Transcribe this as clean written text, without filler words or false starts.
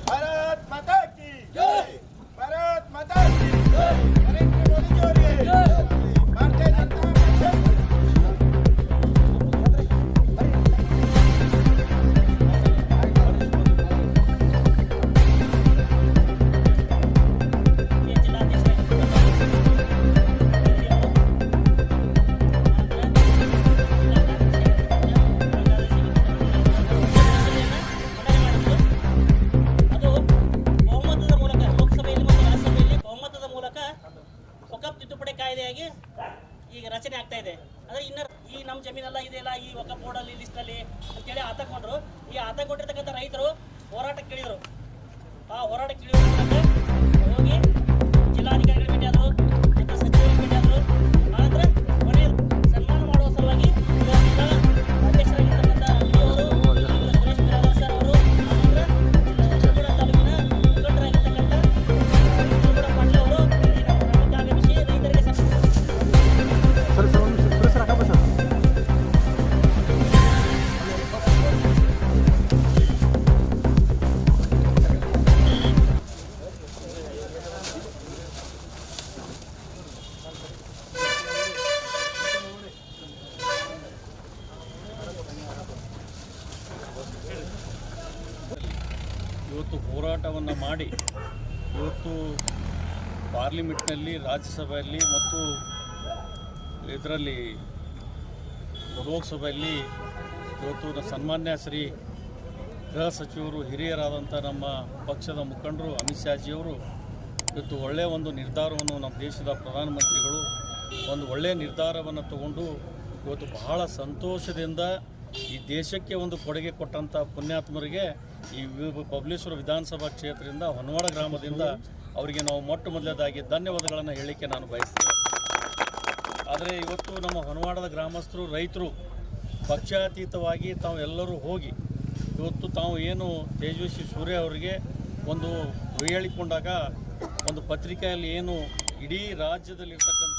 भारत माता की जय, भारत माता की जय, नरेंद्र मोदी जी ಅವರಿಗೆ भारतीय जनता ಕಾಯ್ದೆಯಾಗಿ ಈಗ ರಚನೆ ಆಗ್ತಾ ಇದೆ. ಅಂದ್ರೆ ಇನ್ನ ಈ ನಮ್ಮ ಜಮೀನೆಲ್ಲ ಇದೆಯಲ್ಲ ಈ ವಕಫ್ ಬೋರ್ಡಲ್ಲಿ ಲಿಸ್ಟಲ್ಲಿ ಅಂತೇಳಿ ಆತಂಕೊಂಡ್ರು. ಈ ಆತಂಕೊಂಡಿರ್ತಕ್ಕಂಥ ರೈತರು ಹೋರಾಟಕ್ಕೆ ಇಳಿದ್ರು. ಆ ಹೋರಾಟಕ್ಕೆ ಇಳಿಯೋದ್ರಿಂದ ಹೋಗಿ ಜಿಲ್ಲಾಧಿಕಾರಿಗಳ ಭೇಟಿ ಆದರು ಮತ್ತು ಸಚಿವರಿಗೆ ಭೇಟಿ ಆದರು. ಆನಂತರ ಕೊನೆಯ ಸನ್ಮಾನ ಮಾಡುವ ಸಲುವಾಗಿ ಅಧ್ಯಕ್ಷರಾಗಿರ್ತಕ್ಕಂಥ ಅಂಗಡಿಯವರು ಸುರೇಶ್ ಬಿರಾದರ್ ಸರ್ ಅವರು, ಆನಂತರ ಚಿತ್ರದುರ್ಗ ತಾಲೂಕಿನ ಮುಖಂಡರಾಗಿರ್ತಕ್ಕಂಥ ಚಿತ್ರದುರ್ಗ ಪಾಟೀಲ್ ಅವರು ಆಗಮಿಸಿ ರೈತರಿಗೆ ಇವತ್ತು ಹೋರಾಟವನ್ನು ಮಾಡಿ ಇವತ್ತು ಪಾರ್ಲಿಮೆಂಟ್ನಲ್ಲಿ, ರಾಜ್ಯಸಭೆಯಲ್ಲಿ ಮತ್ತು ಇದರಲ್ಲಿ ಲೋಕಸಭೆಯಲ್ಲಿ ಇವತ್ತು ಸನ್ಮಾನ್ಯ ಶ್ರೀ ಗೃಹ ಸಚಿವರು, ಹಿರಿಯರಾದಂಥ ನಮ್ಮ ಪಕ್ಷದ ಮುಖಂಡರು ಅಮಿತ್ ಶಾಜಿಯವರು ಇವತ್ತು ಒಳ್ಳೆಯ ಒಂದು ನಿರ್ಧಾರವನ್ನು ನಮ್ಮ ದೇಶದ ಪ್ರಧಾನಮಂತ್ರಿಗಳು ಒಂದು ಒಳ್ಳೆಯ ನಿರ್ಧಾರವನ್ನು ತಗೊಂಡು ಇವತ್ತು ಬಹಳ ಸಂತೋಷದಿಂದ ಈ ದೇಶಕ್ಕೆ ಒಂದು ಕೊಡುಗೆ ಕೊಟ್ಟಂಥ ಪುಣ್ಯಾತ್ಮರಿಗೆ ಈ ಬಬಲೇಶ್ವರ ವಿಧಾನಸಭಾ ಕ್ಷೇತ್ರದಿಂದ ಹೊನ್ನವಾಡ ಗ್ರಾಮದಿಂದ ಅವರಿಗೆ ನಾವು ಮೊಟ್ಟ ಮೊದಲನೇದಾಗಿ ಧನ್ಯವಾದಗಳನ್ನು ಹೇಳಲಿಕ್ಕೆ ನಾನು ಬಯಸ್ತೇನೆ. ಆದರೆ ಇವತ್ತು ನಮ್ಮ ಹೊನ್ನವಾಡದ ಗ್ರಾಮಸ್ಥರು, ರೈತರು ಪಕ್ಷಾತೀತವಾಗಿ ತಾವು ಎಲ್ಲರೂ ಹೋಗಿ ಇವತ್ತು ತಾವು ಏನು ತೇಜಸ್ವಿ ಸೂರ್ಯ ಅವರಿಗೆ ಒಂದು ಹೇಳಿಕೊಂಡಾಗ ಒಂದು ಪತ್ರಿಕೆಯಲ್ಲಿ ಏನು ಇಡೀ ರಾಜ್ಯದಲ್ಲಿರ್ತಕ್ಕಂಥ